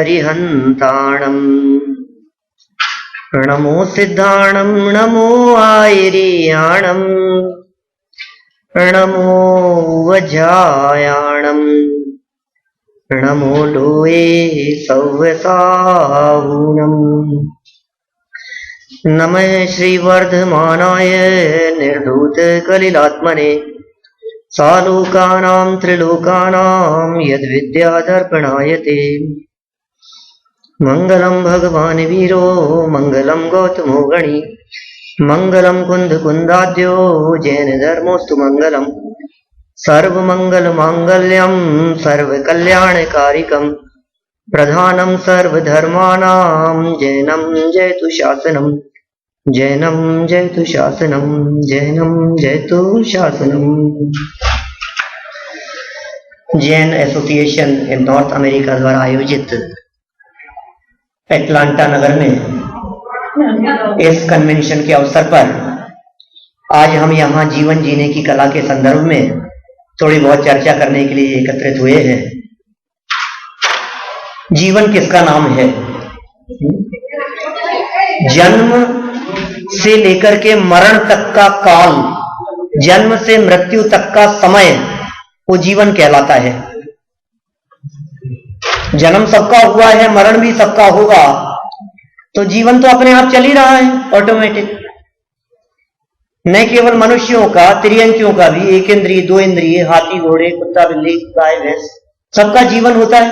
अरिहन्ताणम् नमो सिद्धाणम् नमो आयर्याणम् नमो वज्रायाणम् नमो लोये सव्यसाहुणम् नमः श्रीवर्धमानाय निर्धूत कलिलात्मने सालोकानां त्रिलोकानां यद्विद्यादर्पणाय ते मंगलम भगवान् वीरो मंगलम गौतमो गणी मंगलम कुंद कुंदाद्यो जैन धर्मोस्तु मंगलम सर्वमंगल मांगल्यम सर्वकल्याणकारिकम प्रधानम सर्वधर्माणां जैनम जयतु शासनम जैनम जयतु शासनम जैनम जयतु शासनम। Jain association in north America द्वारा आयोजित एटलांटा नगर में इस कन्वेंशन के अवसर पर आज हम यहाँ जीवन जीने की कला के संदर्भ में थोड़ी बहुत चर्चा करने के लिए एकत्रित हुए हैं। जीवन किसका नाम है? जन्म से लेकर के मरण तक का काल, जन्म से मृत्यु तक का समय, वो जीवन कहलाता है। जन्म सबका हुआ है, मरण भी सबका होगा, तो जीवन तो अपने आप चल ही रहा है ऑटोमेटिक। न केवल मनुष्यों का, त्रियंकियों का भी, एक इंद्रिय, दो इंद्रिय, हाथी, घोड़े, कुत्ता, बिल्ली, गाय, भैंस, सबका जीवन होता है।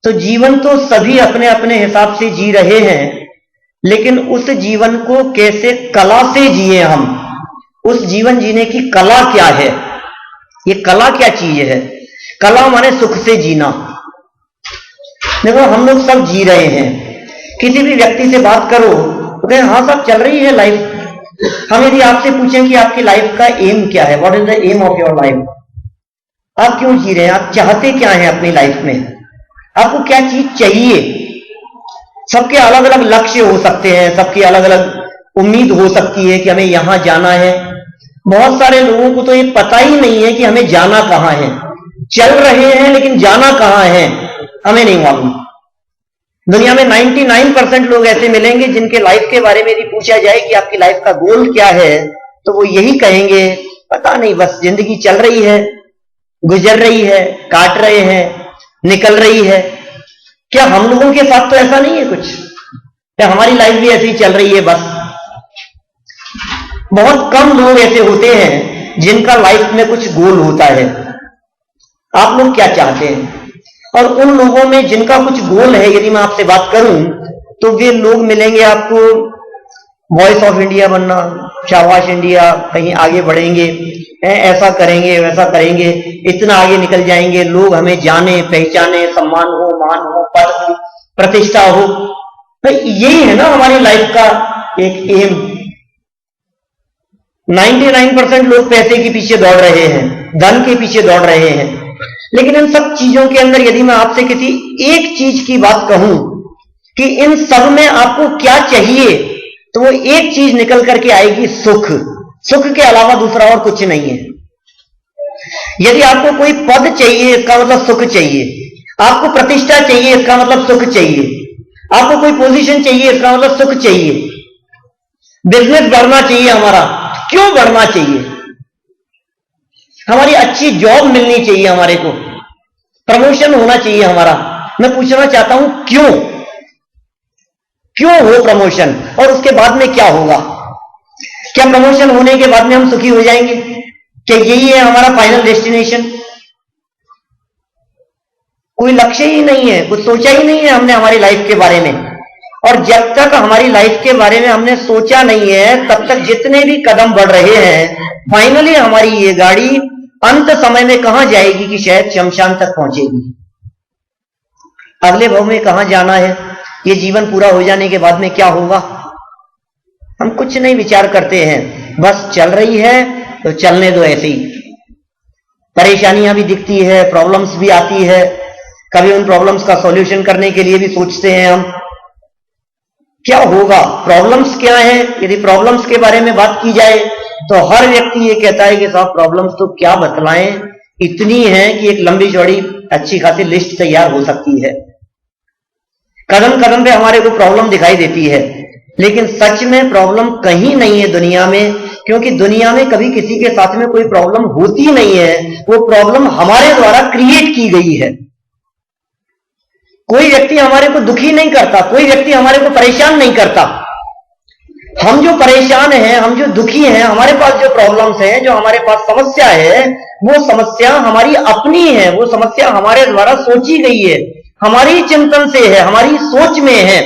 तो जीवन तो सभी अपने अपने हिसाब से जी रहे हैं, लेकिन उस जीवन को कैसे कला से जिए हम, उस जीवन जीने की कला क्या है, ये कला क्या चीज है? कला माने सुख से जीना। देखो हम लोग सब जी रहे हैं, किसी भी व्यक्ति से बात करो तो कहें हाँ सब चल रही है लाइफ। हम यदि आपसे पूछें कि आपकी लाइफ का एम क्या है, what is the aim of your life, आप क्यों जी रहे हैं, आप चाहते क्या हैं अपनी लाइफ में, आपको क्या चीज चाहिए? सबके अलग अलग लक्ष्य हो सकते हैं, सबकी अलग अलग उम्मीद हो सकती है कि हमें यहां जाना है। बहुत सारे लोगों को तो ये पता ही नहीं है कि हमें जाना कहां है। चल रहे हैं लेकिन जाना कहां है हमें नहीं मालूम। दुनिया में 99% लोग ऐसे मिलेंगे जिनके लाइफ के बारे में यदि पूछा जाए कि आपकी लाइफ का गोल क्या है, तो वो यही कहेंगे पता नहीं, बस जिंदगी चल रही है, गुजर रही है, काट रहे हैं, निकल रही है। क्या हम लोगों के साथ तो ऐसा नहीं है कुछ? क्या हमारी लाइफ भी ऐसी चल रही है बस? बहुत कम लोग ऐसे होते हैं जिनका लाइफ में कुछ गोल होता है। आप लोग क्या चाहते हैं? और उन लोगों में जिनका कुछ गोल है, यदि मैं आपसे बात करूं तो वे लोग मिलेंगे आपको, वॉइस ऑफ इंडिया बनना, शाबाश इंडिया, कहीं आगे बढ़ेंगे, ऐसा करेंगे, वैसा करेंगे, इतना आगे निकल जाएंगे, लोग हमें जाने पहचाने, सम्मान हो, मान हो, पद हो, प्रतिष्ठा हो। तो यही है ना हमारी लाइफ का एक एम। 99% लोग पैसे के पीछे दौड़ रहे हैं, धन के पीछे दौड़ रहे हैं, लेकिन इन सब चीजों के अंदर यदि मैं आपसे किसी एक चीज की बात कहूं कि इन सब में आपको क्या चाहिए, तो वो एक चीज निकल करके आएगी, सुख। सुख के अलावा दूसरा और कुछ नहीं है। यदि आपको कोई पद चाहिए, इसका मतलब सुख चाहिए। आपको प्रतिष्ठा चाहिए, इसका मतलब सुख चाहिए। आपको कोई पोजीशन चाहिए, इसका मतलब सुख चाहिए। बिजनेस बढ़ना चाहिए हमारा, क्यों बढ़ना चाहिए? हमारी अच्छी जॉब मिलनी चाहिए, हमारे को प्रमोशन होना चाहिए हमारा। मैं पूछना चाहता हूं क्यों? क्यों हो प्रमोशन? और उसके बाद में क्या होगा? क्या प्रमोशन होने के बाद में हम सुखी हो जाएंगे? क्या यही है हमारा फाइनल डेस्टिनेशन? कोई लक्ष्य ही नहीं है, कुछ सोचा ही नहीं है हमने हमारी लाइफ के बारे में। और जब तक हमारी लाइफ के बारे में हमने सोचा नहीं है, तब तक जितने भी कदम बढ़ रहे हैं, फाइनली हमारी ये गाड़ी अंत समय में कहां जाएगी कि शायद शमशान तक पहुंचेगी। अगले भव में कहां जाना है, ये जीवन पूरा हो जाने के बाद में क्या होगा, हम कुछ नहीं विचार करते हैं। बस चल रही है तो चलने दो ऐसे ही। परेशानियां भी दिखती है, प्रॉब्लम्स भी आती है, कभी उन प्रॉब्लम्स का सॉल्यूशन करने के लिए भी सोचते हैं हम। क्या होगा? प्रॉब्लम्स क्या है? यदि प्रॉब्लम्स के बारे में बात की जाए तो हर व्यक्ति ये कहता है कि साहब प्रॉब्लम्स तो क्या बतलाएं, इतनी है कि एक लंबी चौड़ी अच्छी खासी लिस्ट तैयार हो सकती है। कदम कदम पे हमारे को प्रॉब्लम दिखाई देती है, लेकिन सच में प्रॉब्लम कहीं नहीं है दुनिया में, क्योंकि दुनिया में कभी किसी के साथ में कोई प्रॉब्लम होती नहीं है, वो प्रॉब्लम हमारे द्वारा क्रिएट की गई है। कोई व्यक्ति हमारे को दुखी नहीं करता, कोई व्यक्ति हमारे को परेशान नहीं करता। हम जो परेशान हैं, हम जो दुखी हैं, हमारे पास जो प्रॉब्लम्स हैं, जो हमारे पास समस्या है, वो समस्या हमारी अपनी है, वो समस्या हमारे द्वारा सोची गई है, हमारी चिंतन से है, हमारी सोच में है।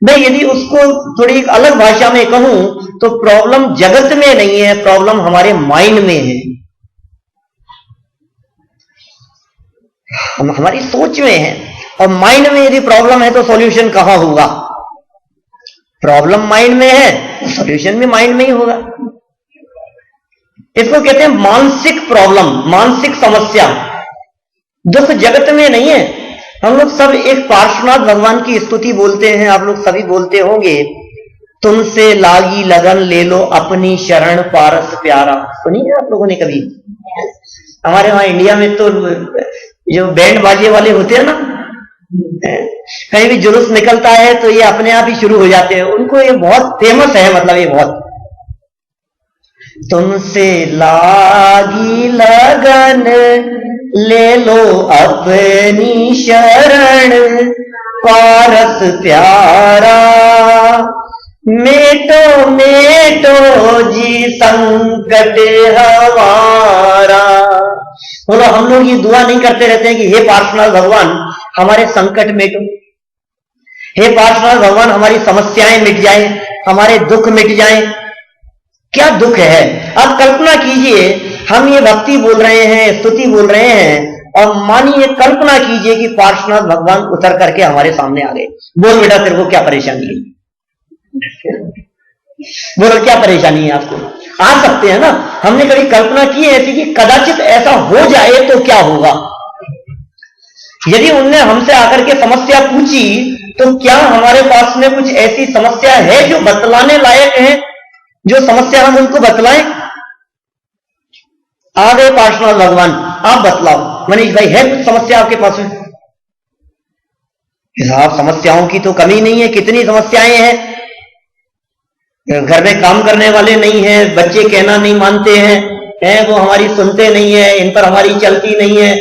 मैं यदि उसको थोड़ी एक अलग भाषा में कहूं तो प्रॉब्लम जगत में नहीं है, प्रॉब्लम हमारे माइंड में है, हमारी सोच में है। और माइंड में यदि प्रॉब्लम है तो सॉल्यूशन कहां होगा? प्रॉब्लम माइंड में है, सॉल्यूशन भी माइंड में ही होगा। इसको कहते हैं मानसिक प्रॉब्लम, मानसिक समस्या। दुख जगत में नहीं है। हम लोग सब एक पार्श्वनाथ भगवान की स्तुति बोलते हैं, आप लोग सभी बोलते होंगे, तुमसे लागी लगन ले लो अपनी शरण पारस प्यारा। सुनी है आप लोगों ने कभी? हमारे वहां इंडिया में तो जो बैंड बाजे वाले होते हैं ना, कहीं भी जुलूस निकलता है तो ये अपने आप ही शुरू हो जाते हैं, उनको ये बहुत फेमस है, मतलब ये बहुत, तुमसे लागी लगन ले लो अपनी शरण पारस प्यारा, मेटो मेटो जी संकट हमारा। बोलो, हम लोग ये दुआ नहीं करते रहते हैं कि हे पार्श्वनाथ भगवान हमारे संकट मिटो, हे पार्श्वनाथ भगवान हमारी समस्याएं मिट जाएं, हमारे दुख मिट जाएं। क्या दुख है? अब कल्पना कीजिए, हम ये भक्ति बोल रहे हैं, स्तुति बोल रहे हैं, और मानिए कल्पना कीजिए कि पार्श्वनाथ भगवान उतर करके हमारे सामने आ गए। बोल बेटा तेरे को क्या परेशानी है? बोलो क्या परेशानी है आपको? आ सकते हैं ना। हमने कभी कल्पना की है ऐसी कि कदाचित ऐसा हो जाए तो क्या होगा? यदि उनने हमसे आकर के समस्या पूछी तो क्या हमारे पास में कुछ ऐसी समस्या है जो बतलाने लायक है, जो समस्या हम उनको बतलाएं? आ गए पार्श्वनाथ भगवान, आप बतलाओ। मनीष भाई, है कुछ समस्या आपके पास में? साहब समस्याओं की तो कमी नहीं है, कितनी समस्याएं हैं। घर में काम करने वाले नहीं है, बच्चे कहना नहीं मानते हैं, वो हमारी सुनते नहीं है, इन पर हमारी चलती नहीं है,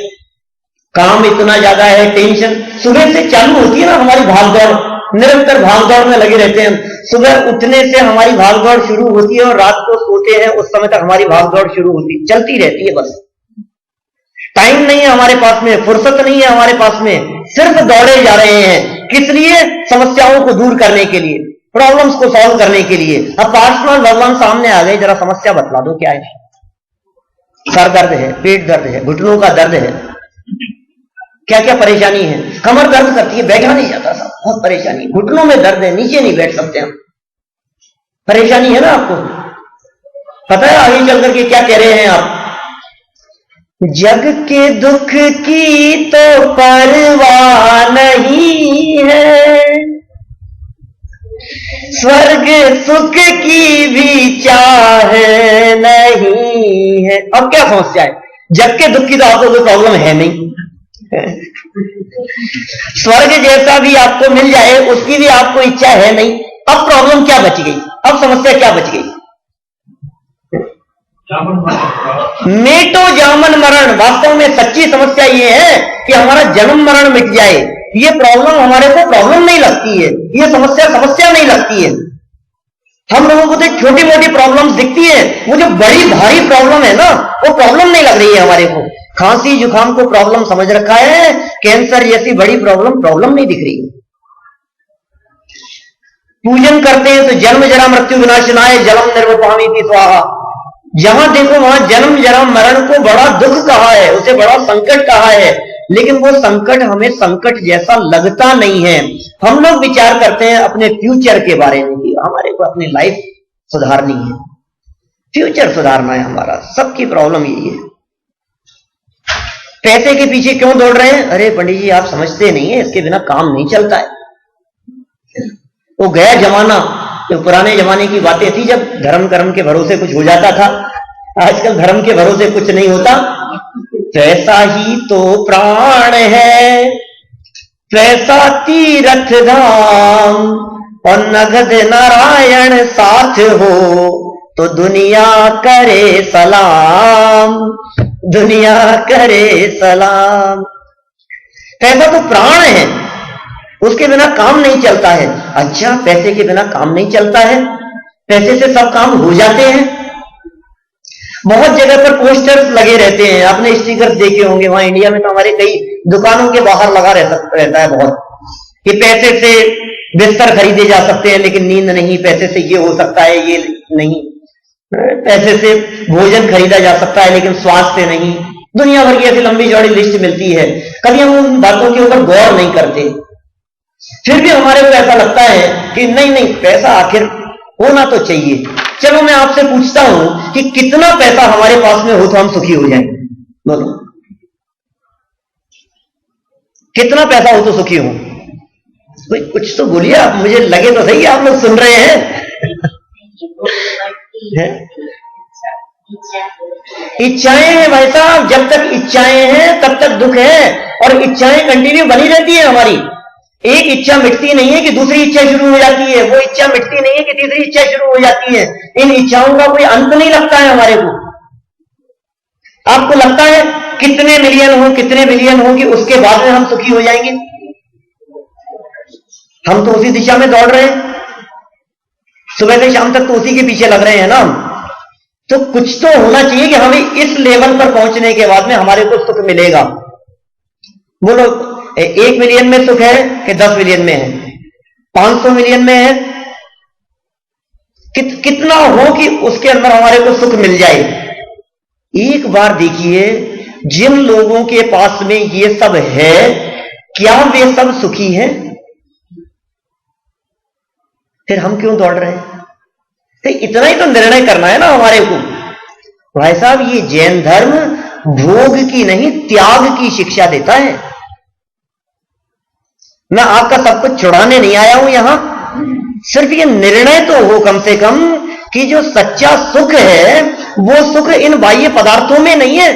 काम इतना ज्यादा है, टेंशन सुबह से चालू होती है ना हमारी भागदौड़, निरंतर भागदौड़ में लगे रहते हैं। सुबह उठने से हमारी भागदौड़ शुरू होती है और रात को सोते हैं उस समय तक हमारी भागदौड़ शुरू होती, चलती रहती है। बस टाइम नहीं है हमारे पास में, फुर्सत नहीं है हमारे पास में, सिर्फ दौड़े जा रहे हैं। किस लिए? समस्याओं को दूर करने के लिए, प्रॉब्लम्स को सॉल्व करने के लिए। अब पार्श्वनाथ भगवान सामने आ गए, जरा समस्या बतला दो क्या है? सर दर्द है, पेट दर्द है, घुटनों का दर्द है, क्या क्या परेशानी है? कमर दर्द करती है, बैठा नहीं जाता साहब, बहुत परेशानी, घुटनों में दर्द है, नीचे नहीं बैठ सकते हम, परेशानी है ना आपको? पता है आगे चल करके क्या कह रहे हैं आप? जग के दुख की तो परवाह नहीं है, स्वर्ग सुख की भी चाह नहीं है। अब क्या समस्या है? जग के दुख की तो आपको कोई प्रॉब्लम है नहीं, स्वर्ग जैसा भी आपको मिल जाए उसकी भी आपको इच्छा है नहीं। अब प्रॉब्लम क्या बच गई? अब समस्या क्या बच गई? मेटो जामन मरण। वास्तव में सच्ची समस्या ये है कि हमारा जन्म मरण मिट जाए। ये प्रॉब्लम हमारे को प्रॉब्लम नहीं लगती है, ये समस्या समस्या नहीं लगती है। हम लोगों को तो छोटी मोटी प्रॉब्लम्स दिखती है, वो जो बड़ी भारी प्रॉब्लम है ना, वो प्रॉब्लम नहीं लग रही है हमारे को। खांसी जुकाम को प्रॉब्लम समझ रखा है, कैंसर जैसी बड़ी प्रॉब्लम नहीं दिख रही है। पूजन करते हैं तो जन्म जरा मृत्यु विनाशनाय जलम निर्वपामी की स्वाहा। जहां देखो वहां जन्म जरा मरण को बड़ा दुख कहा है, उसे बड़ा संकट कहा है, लेकिन वो संकट हमें संकट जैसा लगता नहीं है। हम लोग विचार करते हैं अपने फ्यूचर के बारे में कि हमारे को अपनी लाइफ सुधारनी है, फ्यूचर सुधारना है हमारा। सबकी प्रॉब्लम यही है। पैसे के पीछे क्यों दौड़ रहे हैं? अरे पंडित जी आप समझते नहीं है, इसके बिना काम नहीं चलता है। वो गया जमाना, जो पुराने जमाने की बातें थी जब धर्म कर्म के भरोसे कुछ हो जाता था। आजकल धर्म के भरोसे कुछ नहीं होता। जैसा ही तो प्राण है पैसा तीरथ धाम और नगद नारायण साथ हो तो दुनिया करे सलाम, दुनिया करे सलाम। पैसा तो प्राण है, उसके बिना काम नहीं चलता है। अच्छा, पैसे के बिना काम नहीं चलता है? पैसे से सब काम हो जाते हैं। बहुत जगह पर पोस्टर्स लगे रहते हैं, आपने स्टिकर्स देखे होंगे। वहां इंडिया में तो हमारे कई दुकानों के बाहर लगा रहता है बहुत, कि पैसे से बिस्तर खरीदे जा सकते हैं लेकिन नींद नहीं, पैसे से ये हो सकता है ये नहीं, पैसे से भोजन खरीदा जा सकता है लेकिन स्वास्थ्य नहीं। दुनिया भर की ऐसी लंबी चौड़ी लिस्ट मिलती है। कभी हम उन बातों के ऊपर गौर नहीं करते, फिर भी हमारे को ऐसा लगता है कि नहीं नहीं, पैसा आखिर होना तो चाहिए। चलो मैं आपसे पूछता हूं कि कितना पैसा हमारे पास में हो तो हम सुखी हो जाएं? बोलो, कितना पैसा हो तो सुखी हो? कोई कुछ तो बोलिए आप, मुझे लगे तो सही आप लोग सुन रहे हैं। इच्छाएं हैं भाई साहब, जब तक इच्छाएं हैं तब तक दुख है, और इच्छाएं कंटिन्यू बनी रहती है हमारी। एक इच्छा मिटती नहीं है कि दूसरी इच्छा शुरू हो जाती है, वो इच्छा मिटती नहीं है कि तीसरी इच्छा शुरू हो जाती है। इन इच्छाओं का कोई अंत नहीं लगता है हमारे को। आपको लगता है कितने मिलियन हो, कितने बिलियन हो कि उसके बाद में हम सुखी हो जाएंगे? हम तो उसी दिशा में दौड़ रहे हैं, सुबह से शाम तक तो उसी के पीछे लग रहे हैं ना। तो कुछ तो होना चाहिए कि हमें इस लेवल पर पहुंचने के बाद में हमारे को सुख मिलेगा। बोलो, 1 मिलियन में सुख है कि 10 मिलियन में है, 500 मिलियन में है? कितना हो कि उसके अंदर हमारे को सुख मिल जाए? एक बार देखिए, जिन लोगों के पास में ये सब है, क्या वे सब सुखी हैं? फिर हम क्यों दौड़ रहे हैं? तो इतना ही तो निर्णय करना है ना हमारे को। भाई साहब, ये जैन धर्म भोग की नहीं, त्याग की शिक्षा देता है। मैं आपका सब कुछ छुड़ाने नहीं आया हूं यहां, सिर्फ ये निर्णय तो हो कम से कम कि जो सच्चा सुख है वो सुख इन बाह्य पदार्थों में नहीं है।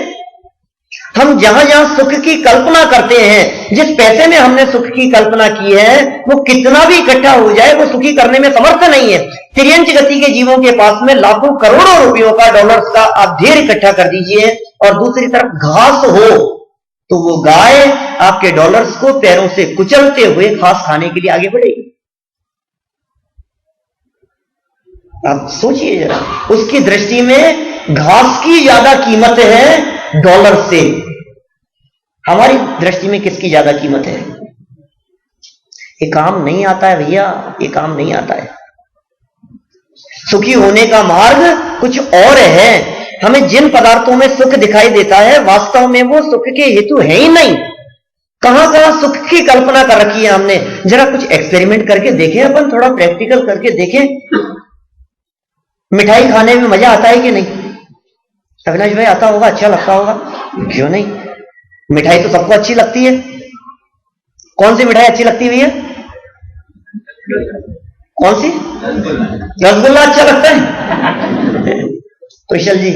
हम जहां जहां सुख की कल्पना करते हैं, जिस पैसे में हमने सुख की कल्पना की है, वो कितना भी इकट्ठा हो जाए वो सुखी करने में समर्थ नहीं है। तिर्यंच गति के जीवों के पास में लाखों करोड़ों रुपयों का, डॉलर्स का आप ढेर इकट्ठा कर दीजिए, और दूसरी तरफ घास हो तो वो गाय आपके डॉलर्स को पैरों से कुचलते हुए घास खाने के लिए आगे बढ़ेगी। आप सोचिए जरा, उसकी दृष्टि में घास की ज्यादा कीमत है डॉलर से। हमारी दृष्टि में किसकी ज्यादा कीमत है? ये काम नहीं आता है भैया, ये काम नहीं आता है। सुखी होने का मार्ग कुछ और है। हमें जिन पदार्थों में सुख दिखाई देता है, वास्तव में वो सुख के हेतु है ही नहीं। कहां कहां सुख की कल्पना कर रखी है हमने। जरा कुछ एक्सपेरिमेंट करके देखें, अपन थोड़ा प्रैक्टिकल करके देखें। मिठाई खाने में मजा आता है कि नहीं? अविनाश भाई, आता होगा, अच्छा लगता होगा, क्यों नहीं? मिठाई तो सबको अच्छी लगती है। कौन सी मिठाई अच्छी लगती है भैया? कौन सी? रसगुल्ला अच्छा लगता है? कुशल जी,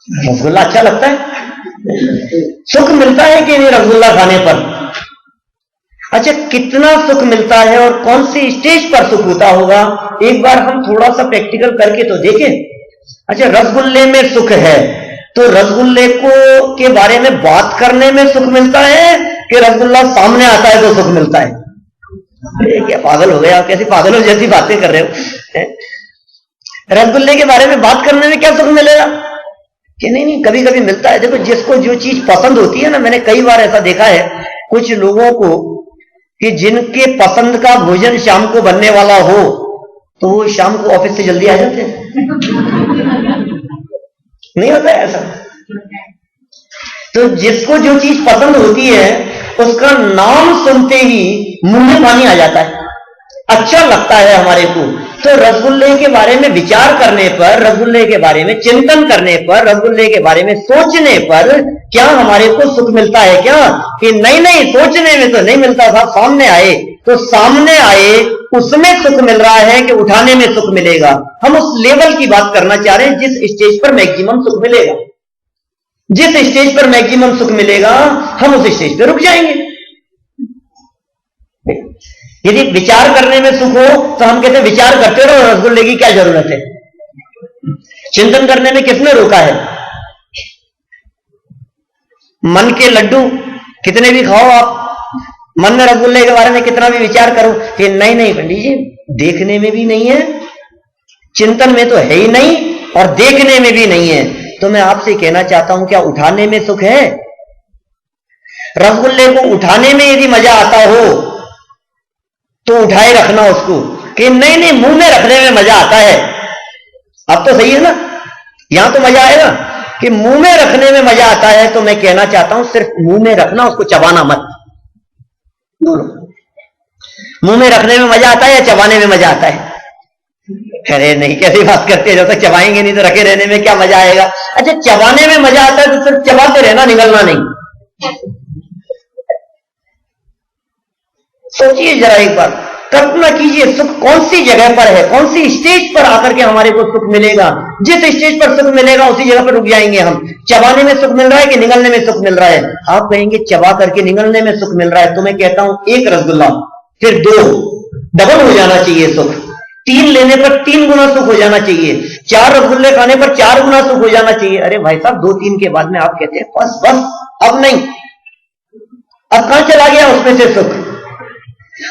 रसगुल्ला अच्छा लगता है? सुख मिलता है कि नहीं रसगुल्ला खाने पर? अच्छा, कितना सुख मिलता है और कौन सी स्टेज पर सुख होता होगा? एक बार हम थोड़ा सा प्रैक्टिकल करके तो देखें। अच्छा, रसगुल्ले में सुख है तो रसगुल्ले को के बारे में बात करने में सुख मिलता है कि रसगुल्ला सामने आता है तो सुख मिलता है? क्या पागल हो गए आप, कैसी पागलों जैसी बातें कर रहे हो। रसगुल्ले के बारे में बात करने में क्या सुख मिलेगा? कि नहीं नहीं, कभी कभी मिलता है। देखो, जिसको जो चीज पसंद होती है ना, मैंने कई बार ऐसा देखा है कुछ लोगों को कि जिनके पसंद का भोजन शाम को बनने वाला हो तो वो शाम को ऑफिस से जल्दी आ जाते हैं। नहीं होता है ऐसा? तो जिसको जो चीज पसंद होती है उसका नाम सुनते ही मुंह में पानी आ जाता है, अच्छा लगता है हमारे को। तो रसगुल्ले के बारे में विचार करने पर, रसगुल्ले के बारे में चिंतन करने पर, रसगुल्ले के बारे में सोचने पर क्या हमारे को सुख मिलता है क्या? कि नहीं नहीं, सोचने में तो नहीं मिलता था, सामने आए तो सामने आए उसमें सुख मिल रहा है कि उठाने में सुख मिलेगा। हम उस लेवल की बात करना चाह रहे हैं जिस स्टेज पर मैक्सिमम सुख मिलेगा। जिस स्टेज पर मैक्सिमम सुख मिलेगा हम उस स्टेज पर रुक जाएंगे। यदि विचार करने में सुख हो तो हम कहते विचार करते रहो, रसगुल्ले की क्या जरूरत है। चिंतन करने में किसने रोका है? मन के लड्डू कितने भी खाओ आप, मन में रसगुल्ले के बारे में कितना भी विचार करो कि नहीं नहीं पंडित जी, देखने में भी नहीं है, चिंतन में तो है ही नहीं, और देखने में भी नहीं है। तो मैं आपसे कहना चाहता हूं, क्या उठाने में सुख है? रसगुल्ले को उठाने में यदि मजा आता हो तो उठाए रखना उसको, कि नहीं नहीं मुंह में रखने में मजा आता है। अब तो सही है ना, यहां तो मजा आएगा कि मुंह में रखने में मजा आता है। तो मैं कहना चाहता हूं सिर्फ मुंह में रखना, उसको चबाना मत। बोलो, मुंह में रखने में मजा आता है या चबाने में मजा आता है? अरे नहीं, कैसी बात करते हैं, जब तक चबाएंगे नहीं तो रखे रहने में क्या मजा आएगा। अच्छा, चबाने में मजा आता है तो सिर्फ चबाते रहना, निगलना नहीं। सोचिए जरा एक बार, कल्पना कीजिए सुख कौन सी जगह पर है, कौन सी स्टेज पर आकर के हमारे को सुख मिलेगा। जिस स्टेज पर सुख मिलेगा उसी जगह पर रुक जाएंगे हम। चबाने में सुख मिल रहा है कि निगलने में सुख मिल रहा है? आप कहेंगे चबा करके निगलने में सुख मिल रहा है। तो मैं कहता हूं एक रसगुल्ला, फिर 2, डबल हो जाना चाहिए सुख। 3 लेने पर 3 गुना सुख हो जाना चाहिए। 4 रसगुल्ले खाने पर 4 गुना सुख हो जाना चाहिए। अरे भाई साहब, 2-3 के बाद में आप कहते हैं बस बस अब नहीं, अब कहां चला गया उसमें से सुख,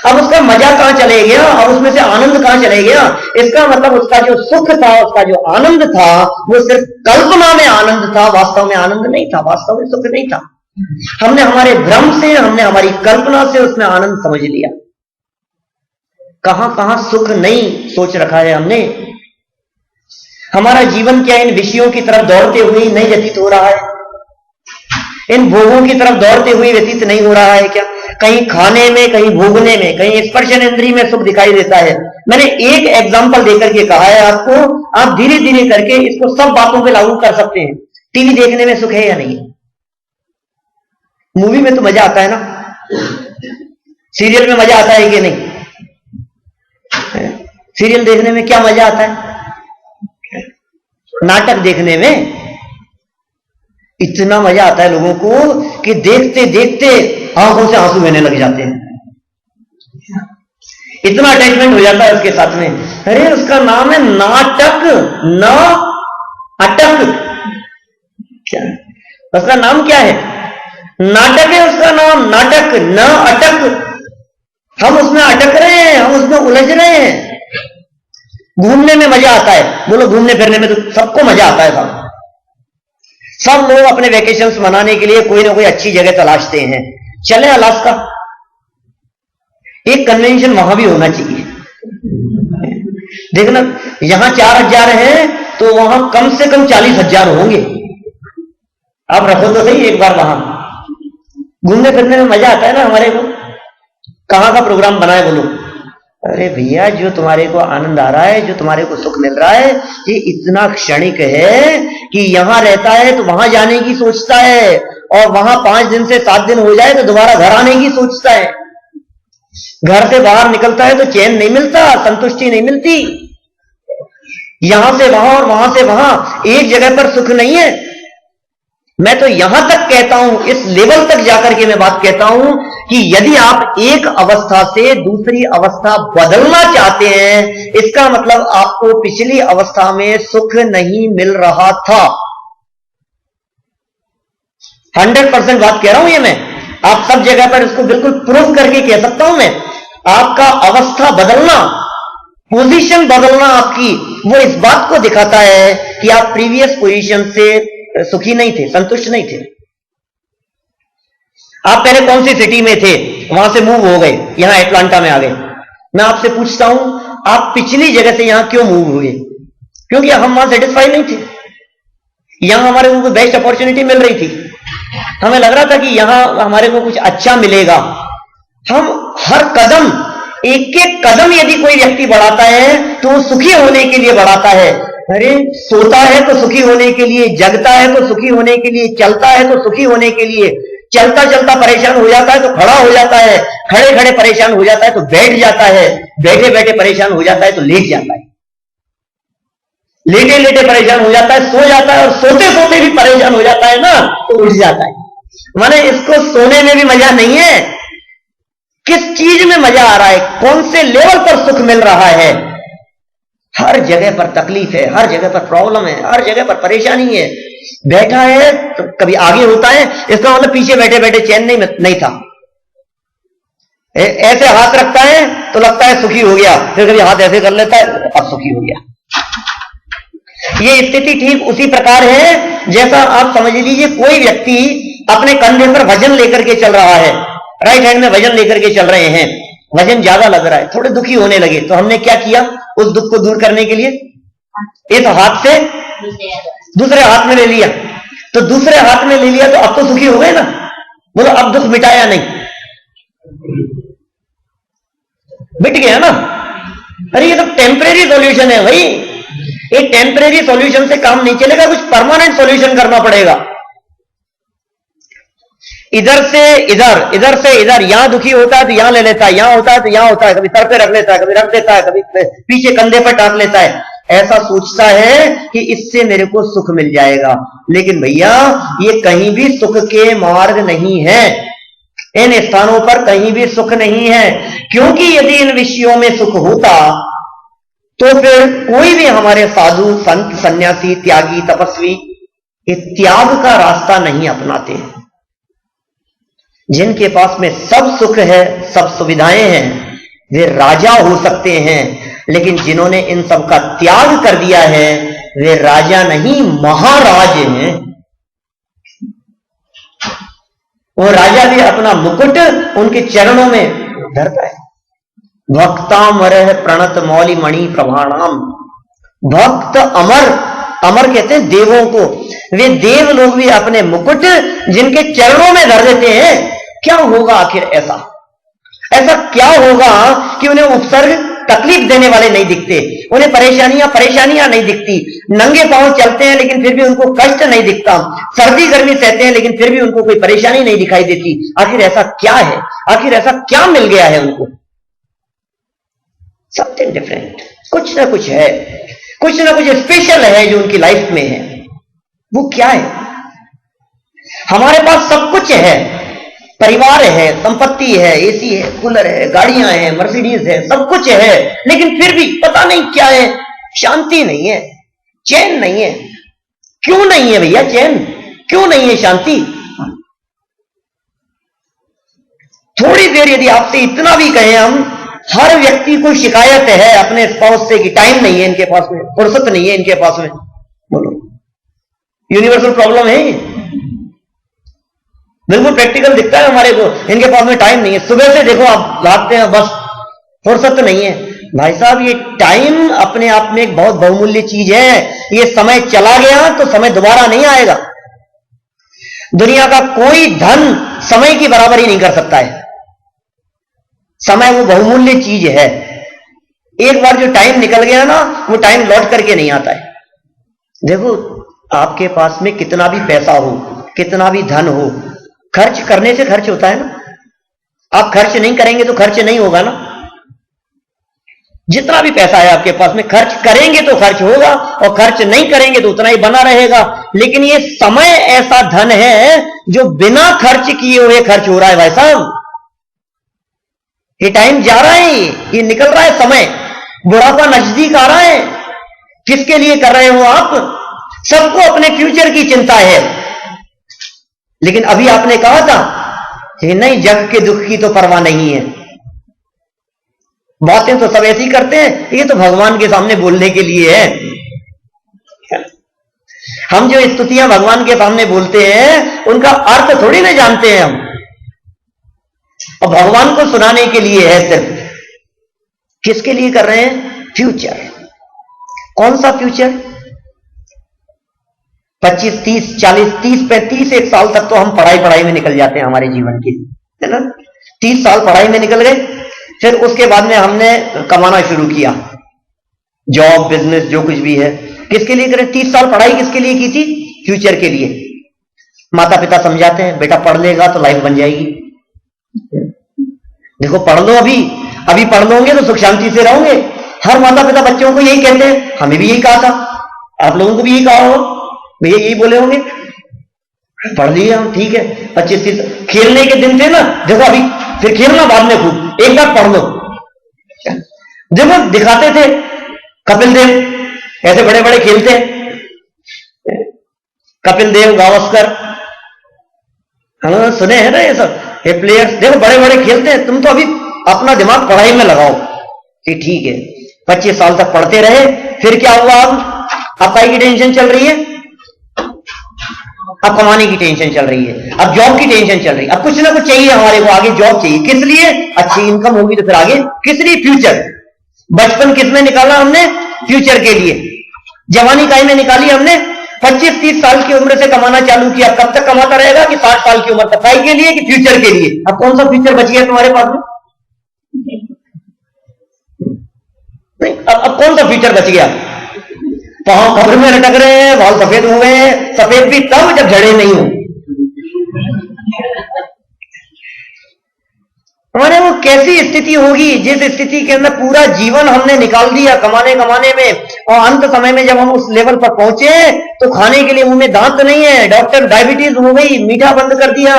अब उसका मजा कहां चले गया, अब उसमें से आनंद कहां चले गया। इसका मतलब उसका जो सुख था, उसका जो आनंद था, वो सिर्फ कल्पना में आनंद था, वास्तव में आनंद नहीं था, वास्तव में सुख नहीं था। हमने हमारे भ्रम से, हमने हमारी कल्पना से उसमें आनंद समझ लिया। कहां कहां सुख नहीं सोच रखा है हमने। हमारा जीवन क्या इन विषयों की तरफ दौड़ते हुए नहीं व्यतीत हो रहा है? इन भोगों की तरफ दौड़ते हुए व्यतीत नहीं हो रहा है क्या? कहीं खाने में, कहीं भोगने में, कहीं स्पर्शन इंद्रिय में सुख दिखाई देता है। मैंने एक एग्जांपल देकर के कहा है आपको, आप धीरे धीरे करके इसको सब बातों पे लागू कर सकते हैं। टीवी देखने में सुख है या नहीं? मूवी में तो मजा आता है ना, सीरियल में मजा आता है कि नहीं? सीरियल देखने में क्या मजा आता है? नाटक देखने में इतना मजा आता है लोगों को कि देखते देखते आंखों से आंसू बहने लग जाते हैं, इतना अटैचमेंट हो जाता है उसके साथ में। अरे उसका नाम है नाटक, न अटक। क्या उसका नाम क्या है? नाटक है उसका नाम, नाटक न अटक। हम उसमें अटक रहे हैं, हम उसमें उलझ रहे हैं। घूमने में मजा आता है, बोलो घूमने फिरने में तो सबको मजा आता है साहब। सब लोग अपने वेकेशंस मनाने के लिए कोई ना कोई अच्छी जगह तलाशते हैं। चले अलास्का, एक कन्वेंशन वहां भी होना चाहिए। देखना, यहां 4000 है तो वहां कम से कम 40,000 होंगे। आप रखो तो सही एक बार, वहां घूमने फिरने में मजा आता है ना हमारे को। कहां का प्रोग्राम बनाए बोलो? अरे भैया, जो तुम्हारे को आनंद आ रहा है, जो तुम्हारे को सुख मिल रहा है, ये इतना क्षणिक है कि यहां रहता है तो वहां जाने की सोचता है, और वहां 5 दिन से 7 दिन हो जाए तो दोबारा घर आने की सोचता है। घर से बाहर निकलता है तो चैन नहीं मिलता, संतुष्टि नहीं मिलती। यहां से वहां और वहां से वहां, एक जगह पर सुख नहीं है। मैं तो यहां तक कहता हूं, इस लेवल तक जाकर के मैं बात कहता हूं कि यदि आप एक अवस्था से दूसरी अवस्था बदलना चाहते हैं, इसका मतलब आपको पिछली अवस्था में सुख नहीं मिल रहा था। 100% बात कह रहा हूं ये मैं, आप सब जगह पर इसको बिल्कुल प्रूव करके कह सकता हूं मैं। आपका अवस्था बदलना, पोजीशन बदलना आपकी, वो इस बात को दिखाता है कि आप प्रीवियस पोजीशन से सुखी नहीं थे, संतुष्ट नहीं थे। आप पहले कौन सी सिटी में थे, वहां से मूव हो गए, यहां एटलांटा में आ गए। मैं आपसे पूछता हूं, आप पिछली जगह से यहां क्यों मूव हुए? क्योंकि हम वहां सेटिस्फाई नहीं थे। यहां हमारे को बेस्ट अपॉर्चुनिटी मिल रही थी, हमें लग रहा था कि यहां हमारे को कुछ अच्छा मिलेगा। हम हर कदम, एक एक कदम यदि कोई व्यक्ति बढ़ाता है तो वो सुखी होने के लिए बढ़ाता है। अरे सोता है तो सुखी होने के लिए, जगता है तो सुखी होने के लिए, चलता है तो सुखी होने के लिए। चलता चलता परेशान हो जाता है तो खड़ा हो जाता है, खड़े खड़े परेशान हो जाता है तो बैठ जाता है, बैठे बैठे परेशान हो जाता है तो लेट जाता है, लेटे लेटे परेशान हो जाता है, सो जाता है, और सोते सोते भी परेशान हो जाता है ना तो उठ जाता है। माने इसको सोने में भी मजा नहीं है, किस चीज में मजा आ रहा है, कौन से लेवल पर सुख मिल रहा है। हर जगह पर तकलीफ है, हर जगह पर प्रॉब्लम है, हर जगह पर परेशानी है। बैठा है तो कभी आगे होता है, इसका मतलब पीछे बैठे बैठे चैन नहीं था। ऐसे हाथ रखता है तो लगता है सुखी हो गया, फिर कभी हाथ ऐसे कर लेता है अब सुखी हो गया। ये स्थिति ठीक उसी प्रकार है जैसा आप समझ लीजिए कोई व्यक्ति अपने कंधे पर वजन लेकर के चल रहा है, राइट हैंड में वजन लेकर के चल रहे हैं, वजन ज्यादा लग रहा है, थोड़े दुखी होने लगे, तो हमने क्या किया उस दुख को दूर करने के लिए इस हाथ से दूसरे हाथ में ले लिया। तो दूसरे हाथ में ले लिया तो अब तो सुखी हो गए ना, बोलो अब दुख मिटाया नहीं, मिट गया ना। अरे ये तो टेम्परेरी सॉल्यूशन है भाई, एक टेम्परेरी सॉल्यूशन से काम नहीं चलेगा, कुछ परमानेंट सॉल्यूशन करना पड़ेगा। इधर से इधर, इधर से इधर, यहां दुखी होता है तो यहां ले लेता है, यहां होता है तो यहां होता है, कभी सर पे रख लेता है, कभी रख देता है, कभी पीछे कंधे पर टांग लेता है, ऐसा सोचता है कि इससे मेरे को सुख मिल जाएगा। लेकिन भैया ये कहीं भी सुख के मार्ग नहीं है, इन स्थानों पर कहीं भी सुख नहीं है, क्योंकि यदि इन विषयों में सुख होता तो फिर कोई भी हमारे साधु संत सन्यासी त्यागी तपस्वी इस त्याग का रास्ता नहीं अपनाते हैं। जिनके पास में सब सुख है, सब सुविधाएं हैं, वे राजा हो सकते हैं, लेकिन जिन्होंने इन सब का त्याग कर दिया है वे राजा नहीं महाराज हैं। वो राजा भी अपना मुकुट उनके चरणों में धरता है। भक्तामरह प्रणत मौली मणि प्रभाणाम, भक्त अमर, अमर कहते हैं देवों को, वे देव लोग भी अपने मुकुट जिनके चरणों में धर देते हैं। क्या होगा आखिर ऐसा, ऐसा क्या होगा कि उन्हें उपसर्ग तकलीफ देने वाले नहीं दिखते, उन्हें परेशानियां नहीं दिखती, नंगे पांव चलते हैं लेकिन फिर भी उनको कष्ट नहीं दिखता, सर्दी गर्मी सहते हैं लेकिन फिर भी उनको कोई परेशानी नहीं दिखाई देती। आखिर ऐसा क्या है, आखिर ऐसा क्या मिल गया है उनको? समथिंग डिफरेंट, कुछ ना कुछ है, कुछ ना कुछ स्पेशल है जो उनकी लाइफ में है। वो क्या है? हमारे पास सब कुछ है, परिवार है, संपत्ति है, एसी है, कूलर है, गाड़ियां हैं, मर्सिडीज है, सब कुछ है, लेकिन फिर भी पता नहीं क्या है, शांति नहीं है, चैन नहीं है। क्यों नहीं है भैया चैन, क्यों नहीं है शांति? थोड़ी देर यदि आपसे इतना भी कहें हम, हर व्यक्ति को शिकायत है अपने स्पाउस से कि टाइम नहीं है इनके पास में, फुर्सत नहीं है इनके पास में। बोलो, यूनिवर्सल प्रॉब्लम है, बिल्कुल प्रैक्टिकल दिखता है हमारे को, इनके पास में टाइम नहीं है। सुबह से देखो आप भागते हैं, बस फुर्सत नहीं है। भाई साहब ये टाइम अपने आप में एक बहुत बहुमूल्य चीज है, ये समय चला गया तो समय दोबारा नहीं आएगा। दुनिया का कोई धन समय की बराबरी नहीं कर सकता है। समय वो बहुमूल्य चीज है, एक बार जो टाइम निकल गया ना वो टाइम लौट करके नहीं आता है। देखो आपके पास में कितना भी पैसा हो, कितना भी धन हो, खर्च करने से खर्च होता है ना। आप खर्च नहीं करेंगे तो खर्च नहीं होगा ना। जितना भी पैसा है आपके पास में, खर्च करेंगे तो खर्च होगा और खर्च नहीं करेंगे तो उतना ही बना रहेगा। लेकिन ये समय ऐसा धन है जो बिना खर्च किए हुए खर्च हो रहा है। भाई साहब ये टाइम जा रहा है, ये निकल रहा है समय, बुढ़ापा नजदीक आ रहा है। किसके लिए कर रहे हो आप? सबको अपने फ्यूचर की चिंता है, लेकिन अभी आपने कहा था कि नहीं, जग के दुख की तो परवाह नहीं है। बातें तो सब ऐसी करते हैं, ये तो भगवान के सामने बोलने के लिए है। हम जो स्तुतियां भगवान के सामने बोलते हैं उनका अर्थ थोड़ी ना जानते हैं हम, और भगवान को सुनाने के लिए है सिर्फ। किसके लिए कर रहे हैं? फ्यूचर। कौन सा फ्यूचर? 25, 30, 40, 30, 35 एक साल तक तो हम पढ़ाई में निकल जाते हैं हमारे जीवन की, है ना। 30 साल पढ़ाई में निकल गए, फिर उसके बाद में हमने कमाना शुरू किया, जॉब बिजनेस जो कुछ भी है। किसके लिए करें? 30 साल पढ़ाई किसके लिए की थी? फ्यूचर के लिए। माता पिता समझाते हैं बेटा पढ़ लेगा तो लाइफ बन जाएगी। देखो पढ़ लो, अभी पढ़ लोगे तो सुख शांति से रहोगे। हर माता पिता बच्चों को यही कहते हैं, हमें भी यही कहा था, आप लोगों को भी यही कहा हो, भैया यही बोले होंगे। पढ़ लिए हम, ठीक है, 25-30 खेलने के दिन थे ना। देखो फिर खेलना बाद में खूब, एक बार पढ़ लो। जब वो दिखाते थे कपिल देव, ऐसे बड़े बड़े खेलते, कपिल देव, गावस्कर, हमने सुने हैं ना ये सब, ये प्लेयर्स देखो बड़े बड़े खेलते हैं। तुम तो अभी अपना दिमाग पढ़ाई में लगाओ कि ठीक है 25 साल तक पढ़ते रहे, फिर क्या हुआ? अब पढ़ाई की टेंशन चल रही है, अब कमाने की टेंशन चल रही है, अब जॉब की टेंशन चल रही है, अब कुछ ना कुछ चाहिए हमारे को, आगे जॉब चाहिए। किस लिए? अच्छी इनकम होगी तो फिर आगे किस लिए? फ्यूचर। बचपन किसमें निकाला हमने? फ्यूचर के लिए। जवानी काई में निकाली हमने? 25-30 साल की उम्र से कमाना चालू किया। कब तक कमाता रहेगा? कि 60 साल की उम्र तक। काई के लिए? कि फ्यूचर के लिए। अब कौन सा फ्यूचर बच गया तुम्हारे पास में? नहीं, अब कौन सा फ्यूचर बच गया? पांव कब्र में लटक रहे हैं, बाल सफेद हुए हैं, सफेद भी तब जब झड़े नहीं हो। हमारे वो कैसी स्थिति होगी जिस स्थिति के अंदर पूरा जीवन हमने निकाल दिया कमाने कमाने में, और अंत समय में जब हम उस लेवल पर पहुंचे तो खाने के लिए मुंह में दांत नहीं है, डॉक्टर डायबिटीज हो गई, मीठा बंद कर दिया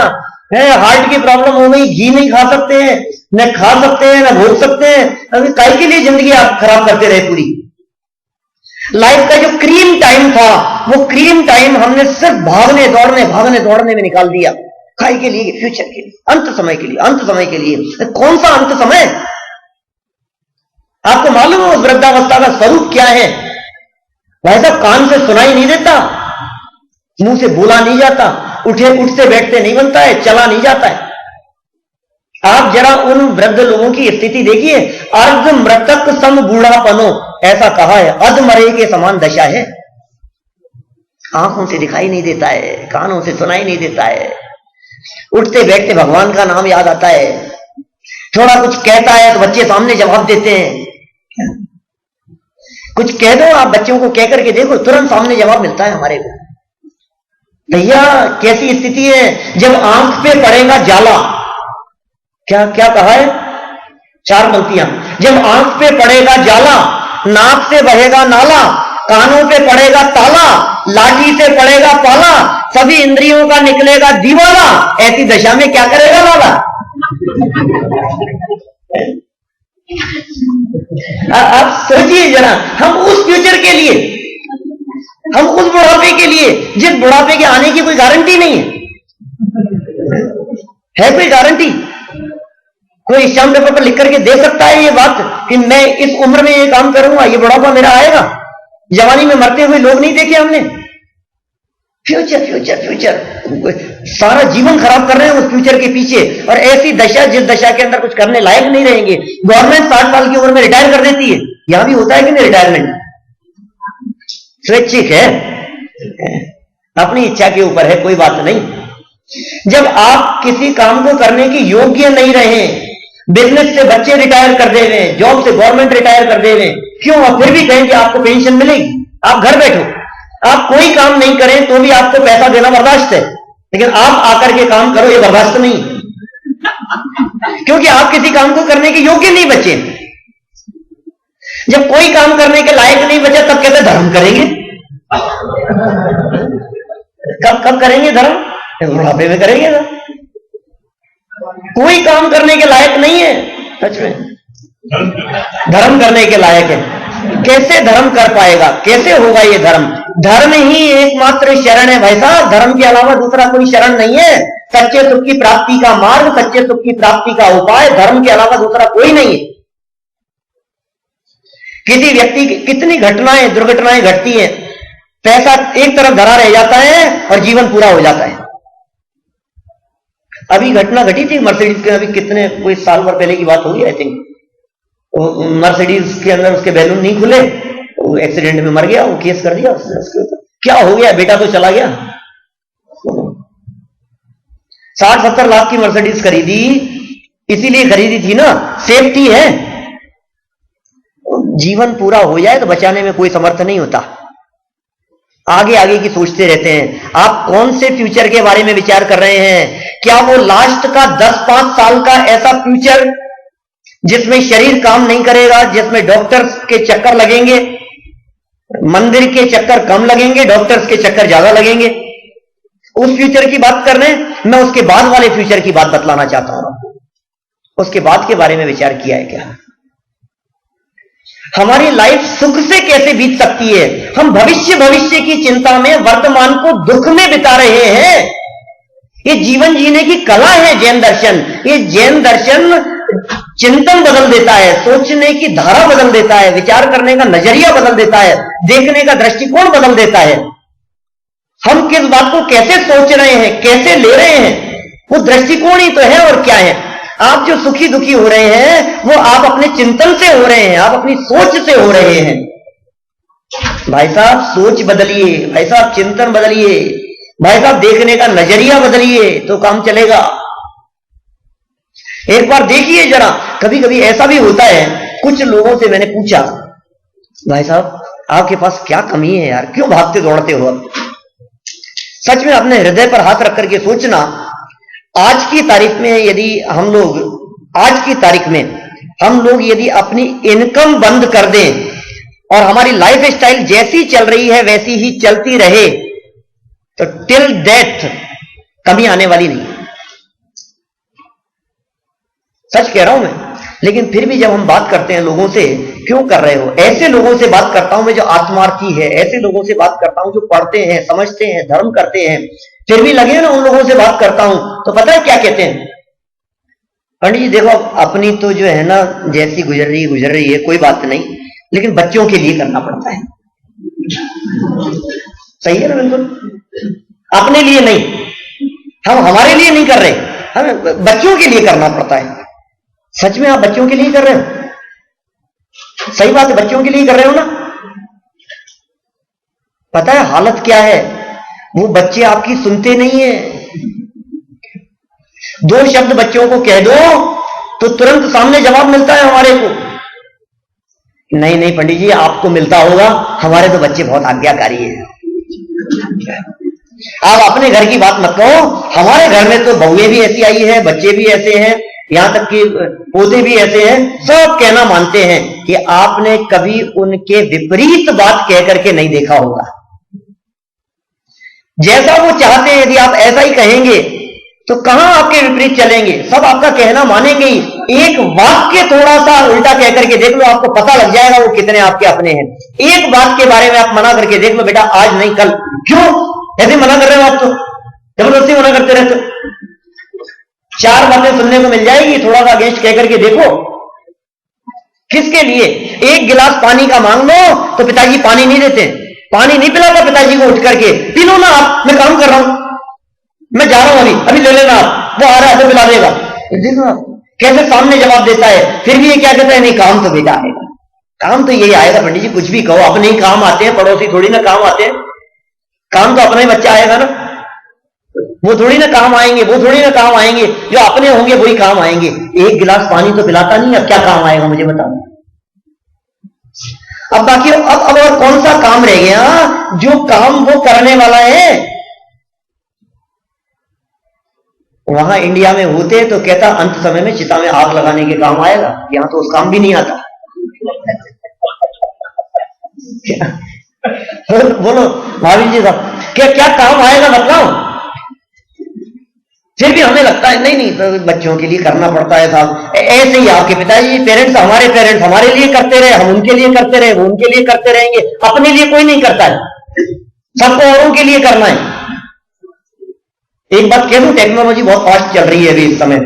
है, हार्ट की प्रॉब्लम हो गई, घी नहीं खा सकते हैं, न खा सकते हैं न भोग सकते हैं। अभी काहे के लिए जिंदगी आप खराब करते रहे? पूरी लाइफ का जो क्रीम टाइम था वो क्रीम टाइम हमने सिर्फ भागने दौड़ने में निकाल दिया। काहे के लिए? फ्यूचर के लिए, अंत समय के लिए। अंत समय के लिए कौन सा अंत समय? आपको मालूम है उस वृद्धावस्था का स्वरूप क्या है? भाई साहब, कान से सुनाई नहीं देता, मुंह से बोला नहीं जाता, उठते बैठते नहीं बनता है, चला नहीं जाता है। आप जरा उन वृद्ध लोगों की स्थिति देखिए, अर्ध मृतक सम बूढ़ापनो, ऐसा कहा है, अधमरे के समान दशा है। आंखों से दिखाई नहीं देता है, कानों से सुनाई नहीं देता है, उठते बैठते भगवान का नाम याद आता है, थोड़ा कुछ कहता है तो बच्चे सामने जवाब देते हैं। कुछ कह दो आप बच्चों को, कह करके देखो, तुरंत सामने जवाब मिलता है हमारे को। भैया कैसी स्थिति है? जब आंख पे पड़ेगा जाला, क्या क्या कहा है? 4 पंक्तियां। जब आंख पे पड़ेगा जाला, नाक से बहेगा नाला, कानों पे पड़ेगा ताला, लाठी से पड़ेगा पाला, सभी इंद्रियों का निकलेगा दीवाना, ऐसी दशा में क्या करेगा लाला? आप सोचिए जरा, हम उस फ्यूचर के लिए, हम उस बुढ़ापे के लिए, जिस बुढ़ापे के आने की कोई गारंटी नहीं है कोई गारंटी? कोई स्टाम्प पेपर पर लिख करके दे सकता है ये बात कि मैं इस उम्र में ये काम करूंगा, ये बुढ़ापा मेरा आएगा? जवानी में मरते हुए लोग नहीं देखे हमने। फ्यूचर फ्यूचर फ्यूचर, सारा जीवन खराब कर रहे हैं उस फ्यूचर के पीछे। और ऐसी दशा जिस दशा के अंदर कुछ करने लायक नहीं रहेंगे। गवर्नमेंट 60 साल की उम्र में रिटायर कर देती है, यहां भी होता है कि नहीं? रिटायरमेंट स्वैच्छिक है, अपनी इच्छा के ऊपर है, कोई बात नहीं। जब आप किसी काम को करने के योग्य नहीं रहे, बिजनेस से बच्चे रिटायर कर दे रहे हैं, जॉब से गवर्नमेंट रिटायर कर दे रहे हैं, क्यों? और फिर भी कहें कि आपको पेंशन मिलेगी, आप घर बैठो, आप कोई काम नहीं करें तो भी आपको पैसा देना बर्दाश्त है, लेकिन आप आकर के काम करो ये बर्दाश्त नहीं, क्योंकि आप किसी काम को करने के योग्य नहीं बचे। जब कोई काम करने के लायक नहीं बचा तब कहते धर्म करेंगे। कब करेंगे धर्म? बुढ़ापे में करेंगे ना। कोई काम करने के लायक नहीं है, सच में धर्म करने के लायक है। कैसे धर्म कर पाएगा? कैसे होगा ये धर्म? धर्म ही एकमात्र शरण है भाई साहब, धर्म के अलावा दूसरा कोई शरण नहीं है। सच्चे सुख की प्राप्ति का मार्ग, सच्चे सुख की प्राप्ति का उपाय धर्म के अलावा दूसरा कोई नहीं है। किसी व्यक्ति की कितनी घटनाएं दुर्घटनाएं घटती हैं, पैसा एक तरफ धरा रह जाता है और जीवन पूरा हो जाता है। अभी घटना घटी थी मर्सिडीज के, अभी कितने कोई साल भर पहले की बात होगी आई थिंक। मर्सिडीज के अंदर उसके बैलून नहीं खुले, वो एक्सीडेंट में मर गया, वो केस कर दिया उसके ऊपर। क्या हो गया? बेटा तो चला गया। 60-70 लाख की मर्सिडीज खरीदी, इसीलिए खरीदी थी ना, सेफ्टी है। जीवन पूरा हो जाए तो बचाने में कोई समर्थ नहीं होता, आगे आगे की सोचते रहते हैं। आप कौन से फ्यूचर के बारे में विचार कर रहे हैं? क्या वो लास्ट का 10-5 साल का ऐसा फ्यूचर जिसमें शरीर काम नहीं करेगा, जिसमें डॉक्टर्स के चक्कर लगेंगे, मंदिर के चक्कर कम लगेंगे, डॉक्टर्स के चक्कर ज्यादा लगेंगे, उस फ्यूचर की बात कर रहे हैं? मैं उसके बाद वाले फ्यूचर की बात बतलाना चाहता हूं। उसके बाद के बारे में विचार किया है क्या? हमारी लाइफ सुख से कैसे बीत सकती है? हम भविष्य की चिंता में वर्तमान को दुख में बिता रहे हैं। ये जीवन जीने की कला है जैन दर्शन। ये जैन दर्शन चिंतन बदल देता है, सोचने की धारा बदल देता है, विचार करने का नजरिया बदल देता है, देखने का दृष्टिकोण बदल देता है। हम किस बात को कैसे सोच रहे हैं, कैसे ले रहे हैं, वो दृष्टिकोण ही तो है। और क्या है? आप जो सुखी दुखी हो रहे हैं वो आप अपने चिंतन से हो रहे हैं, आप अपनी सोच से हो रहे हैं। भाई साहब सोच बदलिए, भाई साहब चिंतन बदलिए, भाई साहब देखने का नजरिया बदलिए तो काम चलेगा। एक बार देखिए जरा, कभी कभी ऐसा भी होता है, कुछ लोगों से मैंने पूछा, भाई साहब आपके पास क्या कमी है यार, क्यों भागते दौड़ते हो? सच में अपने हृदय पर हाथ रख करके सोचना, आज की तारीख में यदि हम लोग यदि अपनी इनकम बंद कर दें और हमारी लाइफ स्टाइल जैसी चल रही है वैसी ही चलती रहे तो टिल डेथ कमी आने वाली नहीं। सच कह रहा हूं मैं। लेकिन फिर भी जब हम बात करते हैं लोगों से, क्यों कर रहे हो, ऐसे लोगों से बात करता हूं मैं जो आत्मार्थी है, ऐसे लोगों से बात करता हूं जो पढ़ते हैं, समझते हैं, धर्म करते हैं, फिर भी लगे ना उन लोगों से बात करता हूं तो पता है क्या कहते हैं? पंडित जी देखो अपनी तो जो है ना जैसी गुजर रही है कोई बात नहीं, लेकिन बच्चों के लिए करना पड़ता है। सही है ना? बिल्कुल अपने लिए नहीं, हम हमारे लिए नहीं कर रहे, हमें बच्चों के लिए करना पड़ता है। सच में आप बच्चों के लिए कर रहे हो? सही बात है, बच्चों के लिए कर रहे हो ना? पता है हालत क्या है? वो बच्चे आपकी सुनते नहीं है। दो शब्द बच्चों को कह दो तो तुरंत सामने जवाब मिलता है हमारे को, नहीं पंडित जी आपको मिलता होगा, हमारे तो बच्चे बहुत आज्ञाकारी है। आप अपने घर की बात मत कहो, हमारे घर में तो बहुएं भी ऐसी आई है, बच्चे भी ऐसे हैं, यहां तक कि पोते भी ऐसे हैं, सब कहना मानते हैं कि आपने कभी उनके विपरीत बात कह करके नहीं देखा होगा। जैसा वो चाहते हैं यदि आप ऐसा ही कहेंगे तो कहां आपके विपरीत चलेंगे, सब आपका कहना मानेंगे ही। एक वाक्य थोड़ा सा उल्टा कह करके देख लो, आपको पता लग जाएगा वो कितने आपके अपने हैं। एक बात के बारे में आप मना करके देख लो, बेटा आज नहीं कल, क्यों ऐसे मना कर रहे हो? आप तो जबरदस्ती मना करते रहते हो। चार बातें सुनने को मिल जाएगी, थोड़ा सा अगेंस्ट कह करके देखो। किसके लिए? एक गिलास पानी का मांग लो तो पिताजी पानी नहीं देते, पानी नहीं पिलाता पिताजी को उठ करके, पी लो ना आप, मैं काम कर रहा हूं, मैं जा रहा हूं अभी ले लेना आप, वो आ रहा है तो पिला देगा। देखो आप कैसे सामने जवाब देता है। फिर भी ये क्या कहता है, नहीं काम तो बेटा आएगा, काम तो यही आएगा। पंडित जी कुछ भी कहो, अपने ही काम आते हैं, पड़ोसी थोड़ी ना काम आते हैं। काम तो अपना ही बच्चा आएगा ना, वो थोड़ी ना काम आएंगे, वो थोड़ी ना काम आएंगे, जो अपने होंगे वही काम आएंगे। एक गिलास पानी तो पिलाता नहीं, अब क्या काम आएगा मुझे बताओ। अब बाकी अब और कौन सा काम रह गया जो काम वो करने वाला है? वहां इंडिया में होते तो कहता अंत समय में चिता में आग लगाने के काम आएगा, यहां तो उस काम भी नहीं आता। बोलो भाभी जी साहब क्या काम आएगा बताओ। फिर भी हमें लगता है नहीं तो बच्चों के लिए करना पड़ता है साहब। ऐसे ही आपके पिताजी पेरेंट्स हमारे लिए करते रहे, हम उनके लिए करते रहे, वो उनके लिए करते रहेंगे, अपने लिए कोई नहीं करता है, सबको औरों के लिए करना है। एक बात कह दूं, टेक्नोलॉजी बहुत फास्ट चल रही है अभी इस समय।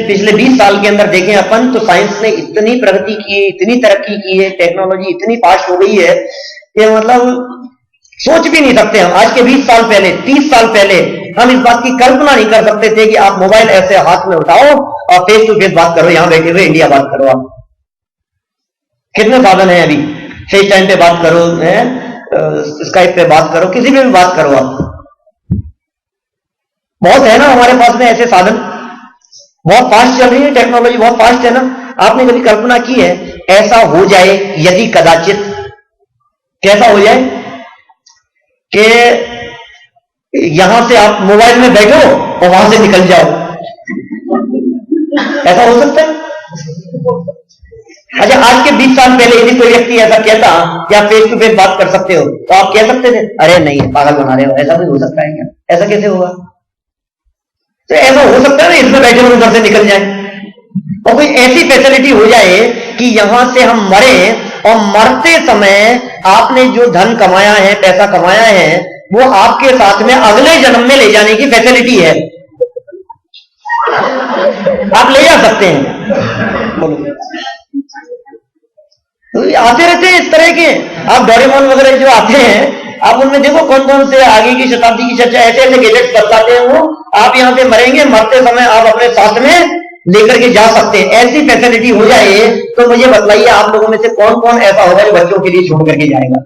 पिछले 20 साल के अंदर देखें अपन तो साइंस ने इतनी प्रगति की है, इतनी तरक्की की है, टेक्नोलॉजी इतनी फास्ट हो गई है कि मतलब सोच भी नहीं सकते हम। आज के 20 साल पहले, 30 साल पहले हम इस बात की कल्पना नहीं कर सकते थे कि आप मोबाइल ऐसे हाथ में उठाओ और फेस टू फेस बात करो, यहां बैठे हुए इंडिया बात करो। आप कितने साधन है अभी, फेस टाइम पे बात करो, स्काइप पे बात करो, किसी पे भी बात करो। आप बहुत है ना हमारे पास में ऐसे साधन, बहुत फास्ट चल रही है टेक्नोलॉजी, बहुत फास्ट है ना। आपने कभी कल्पना की है ऐसा हो जाए यदि कदाचित, कैसा हो जाए कि यहां से आप मोबाइल में बैठो और वहां से निकल जाओ, ऐसा हो सकता है? अच्छा आज के 20 साल पहले यदि कोई व्यक्ति ऐसा कहता कि आप फेस टू फेस बात कर सकते हो तो आप कह सकते थे अरे नहीं पागल बना रहे हो, ऐसा भी हो सकता है क्या? ऐसा कैसे होगा? तो ऐसा हो सकता है ना इसमें बैठे हुए उधर से निकल जाए। और कोई ऐसी फैसिलिटी हो जाए कि यहां से हम मरे और मरते समय आपने जो धन कमाया है, पैसा कमाया है, वो आपके साथ में अगले जन्म में ले जाने की फैसिलिटी है। आप ले जा सकते हैं। बोलो, आते रहते हैं इस तरह के। आप डोरेमोन वगैरह जो आते हैं, आप उनमें देखो कौन कौन से आगे की शताब्दी की चर्चा, ऐसे ऐसे गैजेट्स बताते हैं वो। आप यहां पे मरेंगे, मरते समय आप अपने साथ में लेकर के जा सकते हैं। ऐसी फैसिलिटी हो जाए तो मुझे बताइए, आप लोगों में से कौन कौन ऐसा होगा जो बच्चों के लिए छोड़ करके जाएगा?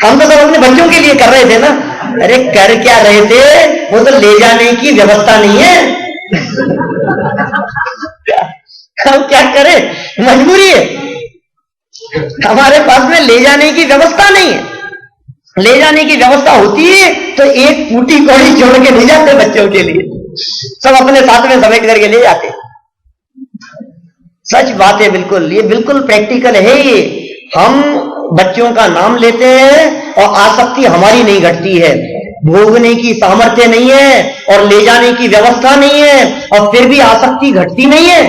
हम तो सब अपने बच्चों के लिए कर रहे थे ना। अरे कर क्या रहे थे, वो तो ले जाने की व्यवस्था नहीं है। हम क्या करें, मजबूरी है, हमारे पास में ले जाने की व्यवस्था नहीं है। ले जाने की व्यवस्था होती है तो एक फूटी कौड़ी छोड़ के ले जाते बच्चों के लिए, सब अपने साथ में समेट करके ले जाते। सच बात है, बिल्कुल, ये बिल्कुल प्रैक्टिकल है। ये हम बच्चों का नाम लेते हैं और आसक्ति हमारी नहीं घटती है, भोगने की सामर्थ्य नहीं है और ले जाने की व्यवस्था नहीं है, और फिर भी आसक्ति घटती नहीं है।